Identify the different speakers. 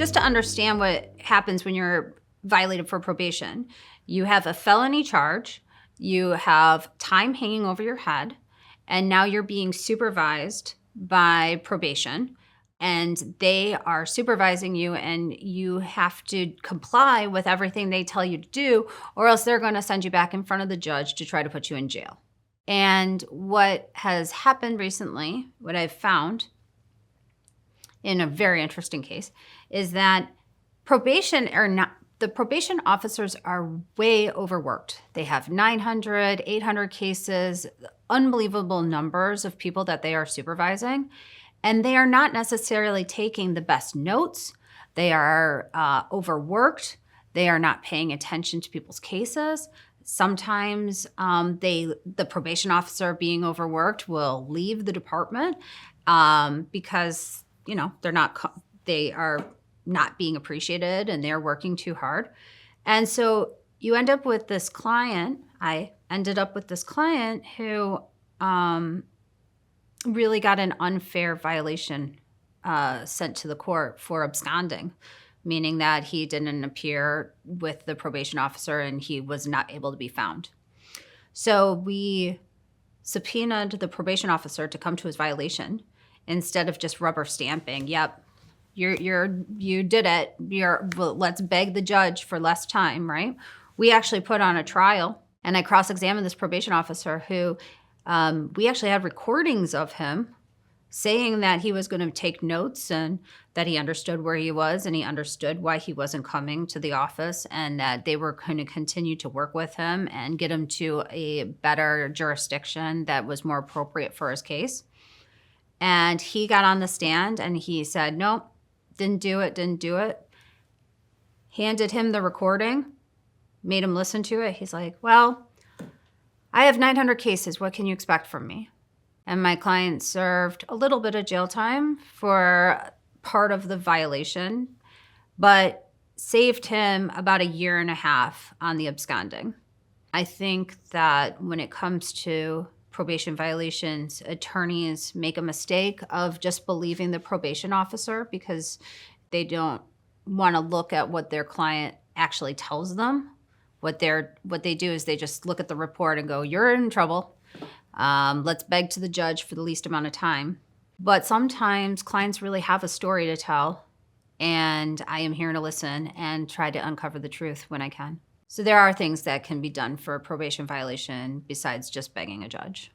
Speaker 1: just to understand what happens when you're violated for probation, you have a felony charge, you have time hanging over your head, and now you're being supervised by probation, and they are supervising you, and you have to comply with everything they tell you to do, or else they're going to send you back in front of the judge to try to put you in jail. And what has happened recently, what I've found in a very interesting case, is that the probation officers are way overworked. They have 900, 800 cases, unbelievable numbers of people that they are supervising, and they are not necessarily taking the best notes. They are overworked. They are not paying attention to people's cases. Sometimes the probation officer being overworked will leave the department because they are not being appreciated and they're working too hard. And so you end up with this client. I ended up with this client who really got an unfair violation sent to the court for absconding, meaning that he didn't appear with the probation officer and he was not able to be found. So we subpoenaed the probation officer to come to his violation instead of just rubber stamping. Yep, you did it. Well, let's beg the judge for less time, right? We actually put on a trial, and I cross-examined this probation officer who we actually had recordings of him saying that he was going to take notes and that he understood where he was and he understood why he wasn't coming to the office, and that they were going to continue to work with him and get him to a better jurisdiction that was more appropriate for his case. And he got on the stand and he said, nope, didn't do it. Handed him the recording, made him listen to it. He's like, well, I have 900 cases. What can you expect from me? And my client served a little bit of jail time for part of the violation, but saved him about 1.5 years on the absconding. I think that when it comes to probation violations, attorneys make a mistake of just believing the probation officer because they don't want to look at what their client actually tells them. What they do is they just look at the report and go, you're in trouble. Let's beg to the judge for the least amount of time. But sometimes clients really have a story to tell, and I am here to listen and try to uncover the truth when I can. So there are things that can be done for a probation violation besides just begging a judge.